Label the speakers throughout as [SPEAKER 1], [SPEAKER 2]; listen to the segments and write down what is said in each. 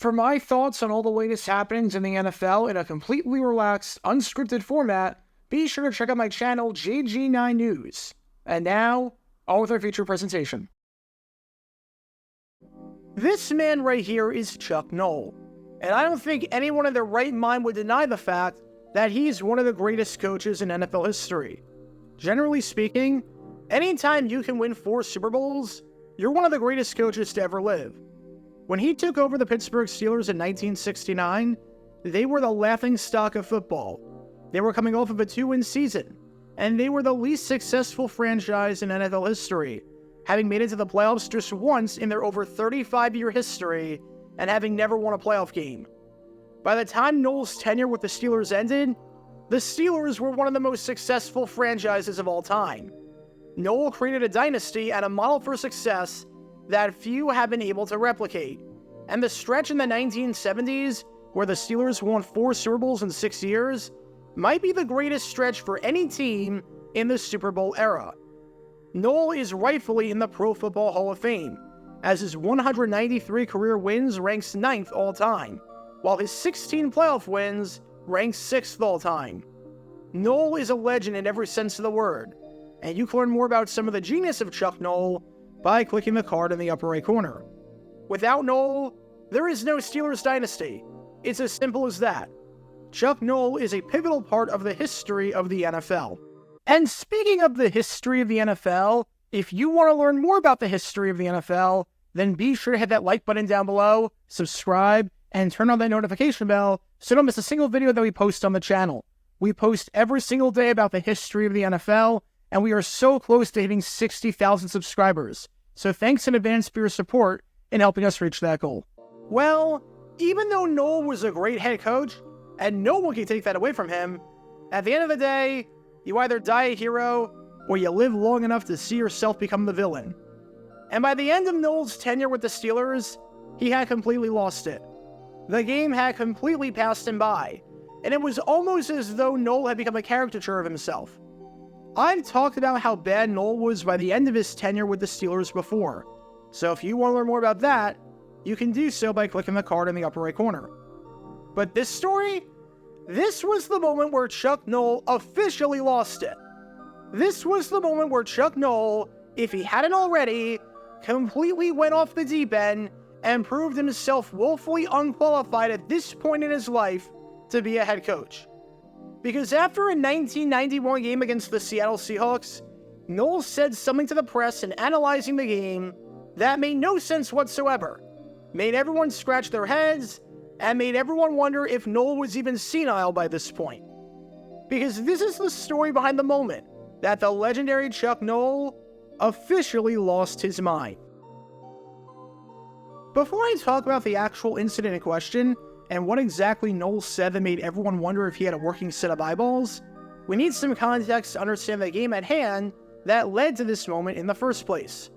[SPEAKER 1] For my thoughts on all the latest happenings in the NFL in a completely relaxed, unscripted format, be sure to check out my channel, JG9 News. And now, on with our feature presentation. This man right here is Chuck Noll, and I don't think anyone in their right mind would deny the fact that he's one of the greatest coaches in NFL history. Generally speaking, anytime you can win 4 Super Bowls, you're one of the greatest coaches to ever live. When he took over the Pittsburgh Steelers in 1969, they were the laughingstock of football. They were coming off of a 2-win season, and they were the least successful franchise in NFL history, having made it to the playoffs just once in their over 35-year history and having never won a playoff game. By the time Noll's tenure with the Steelers ended, the Steelers were one of the most successful franchises of all time. Noll created a dynasty and a model for success that few have been able to replicate. And the stretch in the 1970s, where the Steelers won 4 Super Bowls in 6 years, might be the greatest stretch for any team in the Super Bowl era. Noll is rightfully in the Pro Football Hall of Fame, as his 193 career wins ranks 9th all time, while his 16 playoff wins ranks 6th all time. Noll is a legend in every sense of the word, and you can learn more about some of the genius of Chuck Noll by clicking the card in the upper right corner. Without Noll, there is no Steelers dynasty. It's as simple as that. Chuck Noll is a pivotal part of the history of the NFL. And speaking of the history of the NFL, if you want to learn more about the history of the NFL, then be sure to hit that like button down below, subscribe, and turn on that notification bell so you don't miss a single video that we post on the channel. We post every single day about the history of the NFL, and we are so close to hitting 60,000 subscribers. So thanks in advance for your support in helping us reach that goal. Well, even though Noll was a great head coach, and no one can take that away from him, at the end of the day, you either die a hero, or you live long enough to see yourself become the villain. And by the end of Noll's tenure with the Steelers, he had completely lost it. The game had completely passed him by, and it was almost as though Noll had become a caricature of himself. I've talked about how bad Noll was by the end of his tenure with the Steelers before, so if you want to learn more about that, you can do so by clicking the card in the upper right corner. But this story? This was the moment where Chuck Noll officially lost it. This was the moment where Chuck Noll, if he hadn't already, completely went off the deep end and proved himself woefully unqualified at this point in his life to be a head coach. Because after a 1991 game against the Seattle Seahawks, Noll said something to the press in analyzing the game that made no sense whatsoever, made everyone scratch their heads, and made everyone wonder if Noll was even senile by this point. Because this is the story behind the moment that the legendary Chuck Noll officially lost his mind. Before I talk about the actual incident in question, and what exactly Noll said that made everyone wonder if he had a working set of eyeballs, we need some context to understand the game at hand that led to this moment in the first place.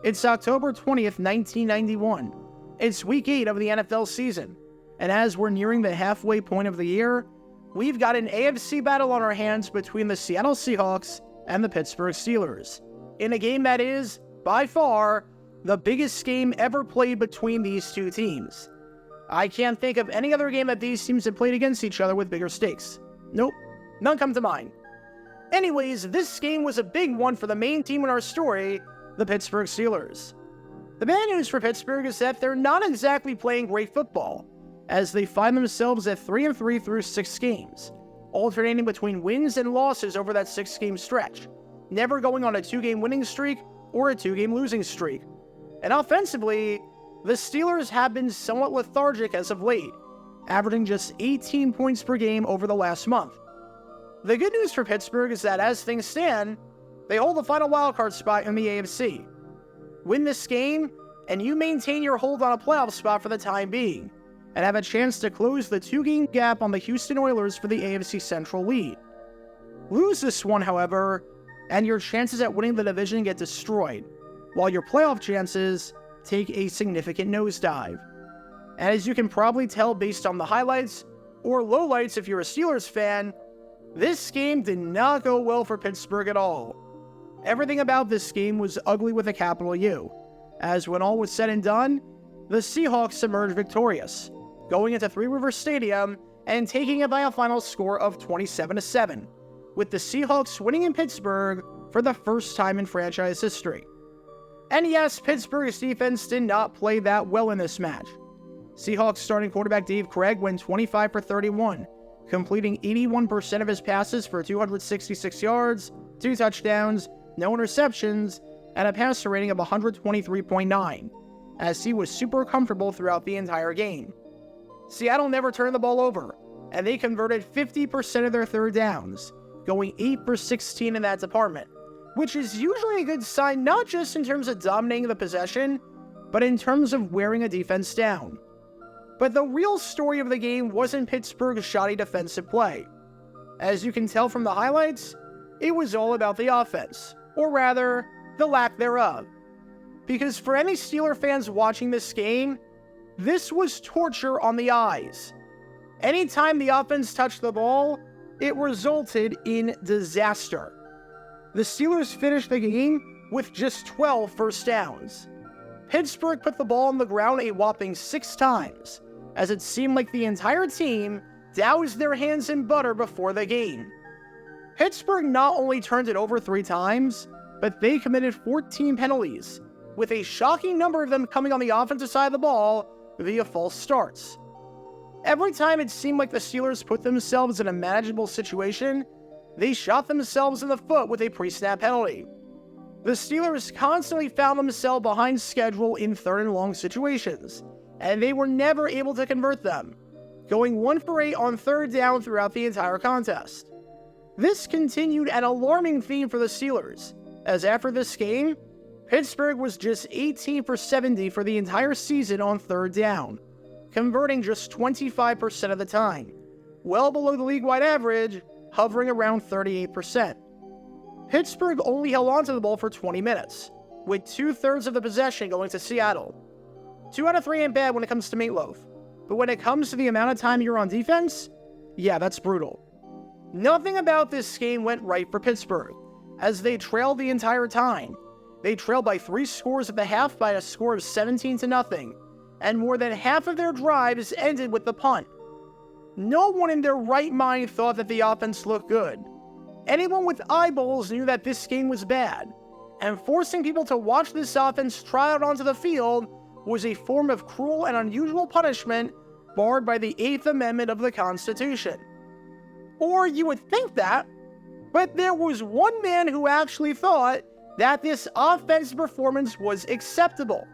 [SPEAKER 1] It's October 20th, 1991. It's week 8 of the NFL season, and as we're nearing the halfway point of the year, we've got an AFC battle on our hands between the Seattle Seahawks and the Pittsburgh Steelers, in a game that is, by far, the biggest game ever played between these two teams. I can't think of any other game that these teams have played against each other with bigger stakes. Nope, none come to mind. Anyways, this game was a big one for the main team in our story, the Pittsburgh Steelers. The bad news for Pittsburgh is that they're not exactly playing great football, as they find themselves at 3-3 through 6 games, alternating between wins and losses over that 6-game stretch, never going on a 2-game winning streak or a 2-game losing streak. And offensively, the Steelers have been somewhat lethargic as of late, averaging just 18 points per game over the last month. The good news for Pittsburgh is that as things stand, they hold the final wildcard spot in the AFC. Win this game, and you maintain your hold on a playoff spot for the time being, and have a chance to close the 2-game gap on the Houston Oilers for the AFC Central lead. Lose this one, however, and your chances at winning the division get destroyed, while your playoff chances take a significant nosedive. And as you can probably tell based on the highlights, or lowlights if you're a Steelers fan, this game did not go well for Pittsburgh at all. Everything about this game was ugly with a capital U, as when all was said and done, the Seahawks emerged victorious, going into Three Rivers Stadium and taking it by a final score of 27-7, with the Seahawks winning in Pittsburgh for the first time in franchise history. And yes, Pittsburgh's defense did not play that well in this match. Seahawks starting quarterback Dave Craig went 25 for 31, completing 81% of his passes for 266 yards, 2 touchdowns, no interceptions, and a passer rating of 123.9, as he was super comfortable throughout the entire game. Seattle never turned the ball over, and they converted 50% of their third downs, going 8 for 16 in that department, which is usually a good sign not just in terms of dominating the possession, but in terms of wearing a defense down. But the real story of the game wasn't Pittsburgh's shoddy defensive play. As you can tell from the highlights, it was all about the offense, or rather, the lack thereof. Because for any Steeler fans watching this game, this was torture on the eyes. Anytime the offense touched the ball, it resulted in disaster. The Steelers finished the game with just 12 first downs. Pittsburgh put the ball on the ground a whopping 6 times, as it seemed like the entire team doused their hands in butter before the game. Pittsburgh not only turned it over 3 times, but they committed 14 penalties, with a shocking number of them coming on the offensive side of the ball via false starts. Every time it seemed like the Steelers put themselves in a manageable situation, they shot themselves in the foot with a pre-snap penalty. The Steelers constantly found themselves behind schedule in 3rd and long situations, and they were never able to convert them, going 1 for 8 on 3rd down throughout the entire contest. This continued an alarming theme for the Steelers, as after this game, Pittsburgh was just 18 for 70 for the entire season on 3rd down, converting just 25% of the time, well below the league-wide average, hovering around 38%. Pittsburgh only held onto the ball for 20 minutes, with 2/3 of the possession going to Seattle. 2 out of 3 ain't bad when it comes to meatloaf, but when it comes to the amount of time you're on defense, yeah, that's brutal. Nothing about this game went right for Pittsburgh, as they trailed the entire time. They trailed by 3 scores at the half by a score of 17-0, and more than half of their drives ended with the punt. No one in their right mind thought that the offense looked good. Anyone with eyeballs knew that this game was bad, and forcing people to watch this offense try out onto the field was a form of cruel and unusual punishment barred by the 8th Amendment of the Constitution. Or you would think that, but there was one man who actually thought that this offensive performance was acceptable.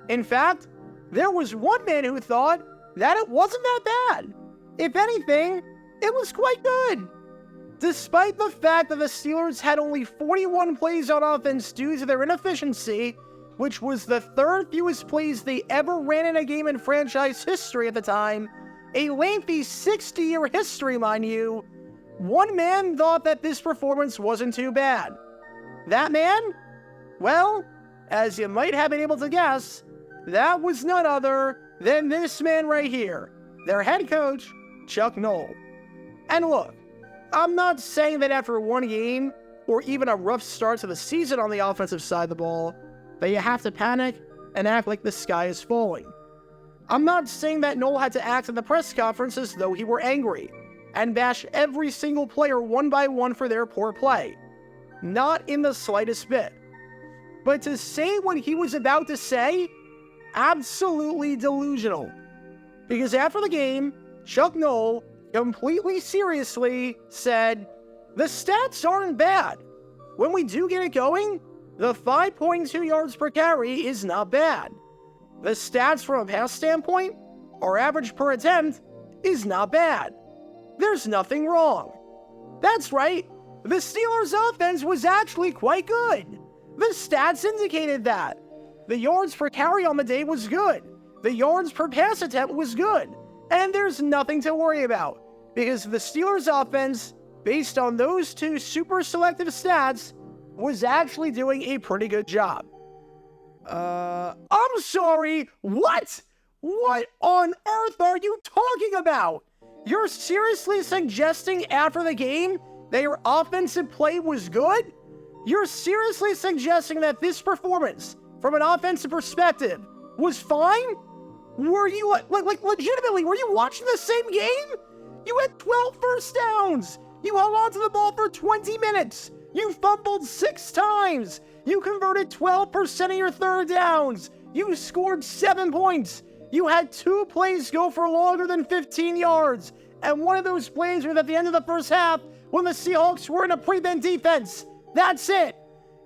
[SPEAKER 1] In fact, there was one man who thought that it wasn't that bad. If anything, it was quite good. Despite the fact that the Steelers had only 41 plays on offense due to their inefficiency, which was the 3rd fewest plays they ever ran in a game in franchise history at the time, a lengthy 60-year history, mind you, one man thought that this performance wasn't too bad. That man? Well, as you might have been able to guess, that was none other than this man right here, their head coach, Chuck Noll. And look, I'm not saying that after one game, or even a rough start to the season on the offensive side of the ball, that you have to panic and act like the sky is falling. I'm not saying that Noll had to act in the press conference as though he were angry, and bash every single player one by one for their poor play. Not in the slightest bit. But to say what he was about to say, absolutely delusional. Because after the game, Chuck Noll completely seriously said, "The stats aren't bad. When we do get it going, the 5.2 yards per carry is not bad. The stats from a pass standpoint, our average per attempt, is not bad. There's nothing wrong. That's right, the Steelers' offense was actually quite good. The stats indicated that. The yards per carry on the day was good. The yards per pass attempt was good. And there's nothing to worry about, because the Steelers' offense, based on those 2 super selective stats, was actually doing a pretty good job." I'm sorry, what? What on earth are you talking about? You're seriously suggesting after the game that your offensive play was good? You're seriously suggesting that this performance, from an offensive perspective, was fine? Were you, like legitimately, were you watching the same game? You had 12 first downs. You held on to the ball for 20 minutes. You fumbled 6 times. You converted 12% of your third downs. You scored 7 points. You had 2 plays go for longer than 15 yards. And one of those plays was at the end of the first half when the Seahawks were in a prevent defense. That's it.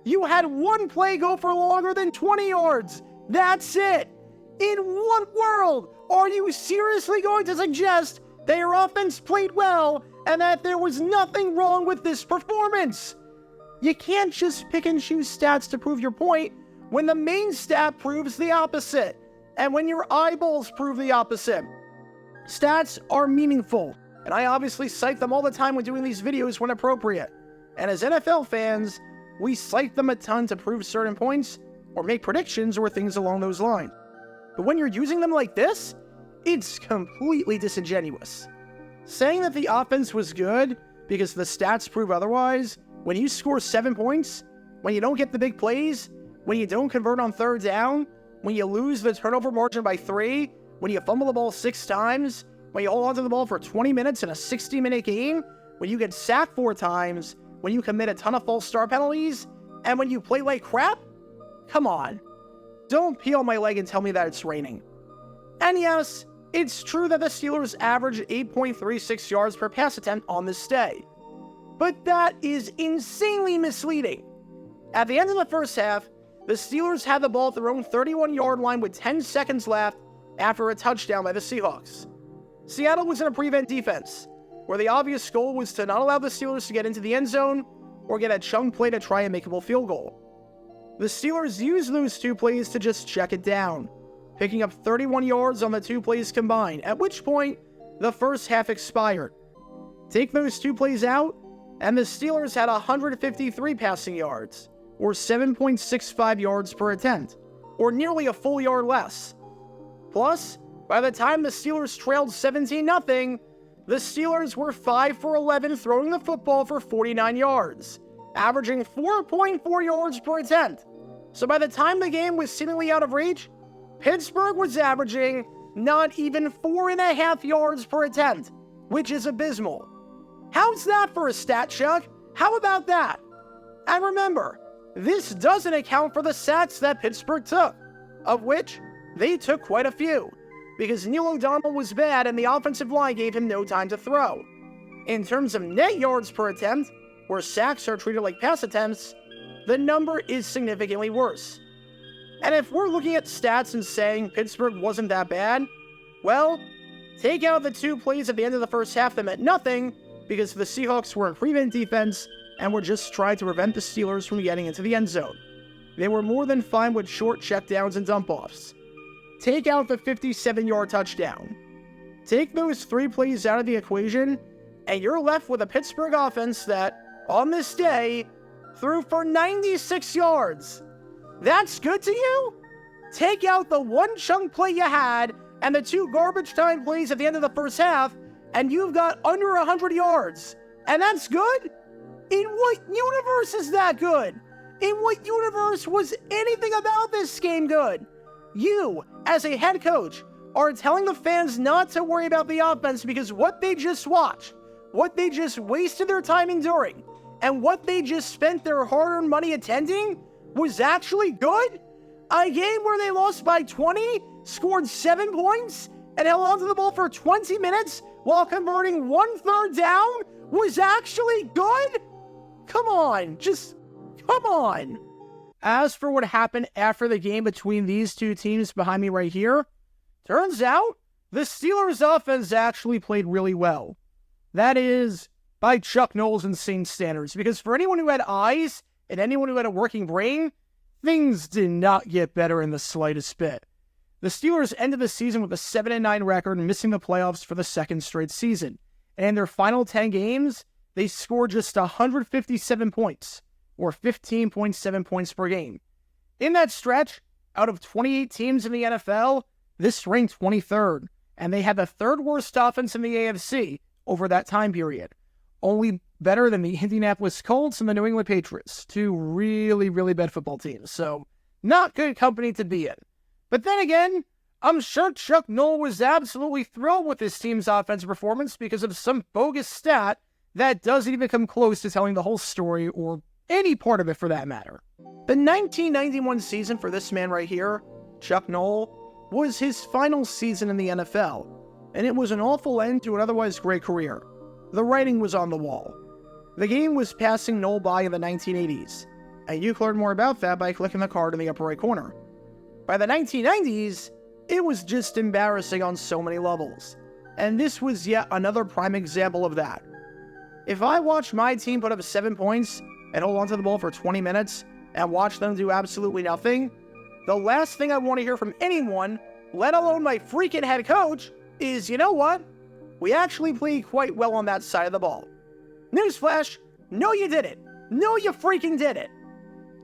[SPEAKER 1] You had 1 play go for longer than 20 yards. That's it. In what world are you seriously going to suggest that your offense played well and that there was nothing wrong with this performance? You can't just pick and choose stats to prove your point when the main stat proves the opposite, and when your eyeballs prove the opposite. Stats are meaningful, and I obviously cite them all the time when doing these videos when appropriate. And as NFL fans, we cite them a ton to prove certain points or make predictions or things along those lines. But when you're using them like this, it's completely disingenuous. Saying that the offense was good because the stats prove otherwise, when you score 7 points, when you don't get the big plays, when you don't convert on third down, when you lose the turnover margin by 3, when you fumble the ball 6 times, when you hold onto the ball for 20 minutes in a 60-minute game, when you get sacked 4 times, when you commit a ton of false start penalties, and when you play like crap? Come on. Don't peel my leg and tell me that it's raining. And yes, it's true that the Steelers averaged 8.36 yards per pass attempt on this day. But that is insanely misleading. At the end of the first half, the Steelers had the ball at their own 31-yard line with 10 seconds left after a touchdown by the Seahawks. Seattle was in a prevent defense, where the obvious goal was to not allow the Steelers to get into the end zone or get a chunk play to try a makeable field goal. The Steelers used those 2 plays to just check it down, picking up 31 yards on the 2 plays combined, at which point the first half expired. Take those 2 plays out, and the Steelers had 153 passing yards, or 7.65 yards per attempt, or nearly a full yard less. Plus, by the time the Steelers trailed 17-0, the Steelers were 5 for 11 throwing the football for 49 yards, averaging 4.4 yards per attempt. So by the time the game was seemingly out of reach, Pittsburgh was averaging not even 4.5 yards per attempt, which is abysmal. How's that for a stat, Chuck? How about that? And remember, this doesn't account for the sacks that Pittsburgh took, of which they took quite a few, because Neil O'Donnell was bad and the offensive line gave him no time to throw. In terms of net yards per attempt, where sacks are treated like pass attempts, the number is significantly worse. And if we're looking at stats and saying Pittsburgh wasn't that bad, well, take out the 2 plays at the end of the first half that meant nothing, because the Seahawks were in prevent defense and were just trying to prevent the Steelers from getting into the end zone. They were more than fine with short checkdowns and dump-offs. Take out the 57-yard touchdown. Take those 3 plays out of the equation, and you're left with a Pittsburgh offense that, on this day, threw for 96 yards. That's good to you? Take out the 1 chunk play you had and the 2 garbage time plays at the end of the first half, and you've got under 100 yards. And that's good? In what universe is that good? In what universe was anything about this game good? You, as a head coach, are telling the fans not to worry about the offense because what they just watched, what they just wasted their time enduring, and what they just spent their hard-earned money attending was actually good? A game where they lost by 20, scored 7 points, and held onto the ball for 20 minutes while converting 1 third down was actually good? Come on, just come on. As for what happened after the game between these 2 teams behind me right here, turns out the Steelers' offense actually played really well. That is, by Chuck Noll's insane standards, because for anyone who had eyes and anyone who had a working brain, things did not get better in the slightest bit. The Steelers ended the season with a 7-9 record, missing the playoffs for the 2nd straight season. And in their final 10 games, they scored just 157 points, or 15.7 points per game. In that stretch, out of 28 teams in the NFL, this ranked 23rd, and they had the 3rd worst offense in the AFC over that time period. Only better than the Indianapolis Colts and the New England Patriots, 2 really, really bad football teams. So, not good company to be in. But then again, I'm sure Chuck Noll was absolutely thrilled with his team's offensive performance because of some bogus stat that doesn't even come close to telling the whole story, or any part of it for that matter. The 1991 season for this man right here, Chuck Noll, was his final season in the NFL, and it was an awful end to an otherwise great career. The writing was on the wall. The game was passing Noll by in the 1980s, and you can learn more about that by clicking the card in the upper right corner. By the 1990s, it was just embarrassing on so many levels, and this was yet another prime example of that. If I watch my team put up 7 points and hold onto the ball for 20 minutes and watch them do absolutely nothing, the last thing I want to hear from anyone, let alone my freaking head coach, is, you know what? We actually played quite well on that side of the ball. Newsflash, no you didn't. No you freaking didn't.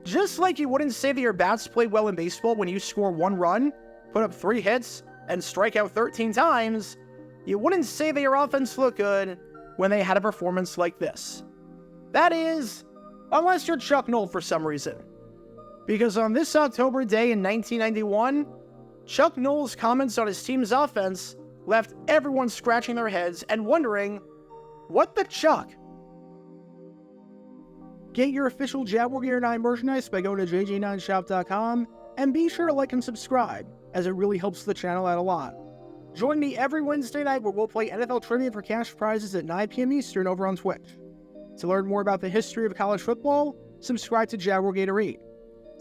[SPEAKER 1] Just like you wouldn't say that your bats played well in baseball when you score 1 run, put up 3 hits, and strike out 13 times, you wouldn't say that your offense looked good when they had a performance like this. That is, unless you're Chuck Noll for some reason. Because on this October day in 1991, Chuck Noll's comments on his team's offense left everyone scratching their heads and wondering, what the Chuck? Get your official Jaguar Gear 9 merchandise by going to jj9shop.com, and be sure to like and subscribe, as it really helps the channel out a lot. Join me every Wednesday night where we'll play NFL trivia for cash prizes at 9 p.m. Eastern over on Twitch. To learn more about the history of college football, subscribe to Jaguar Gator 8.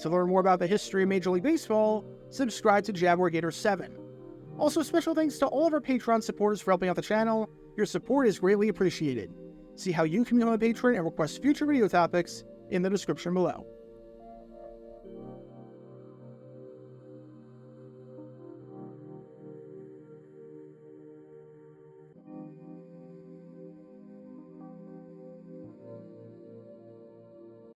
[SPEAKER 1] To learn more about the history of Major League Baseball, subscribe to Jaguar Gator 7. Also, special thanks to all of our Patreon supporters for helping out the channel. Your support is greatly appreciated. See how you can become a patron and request future video topics in the description below.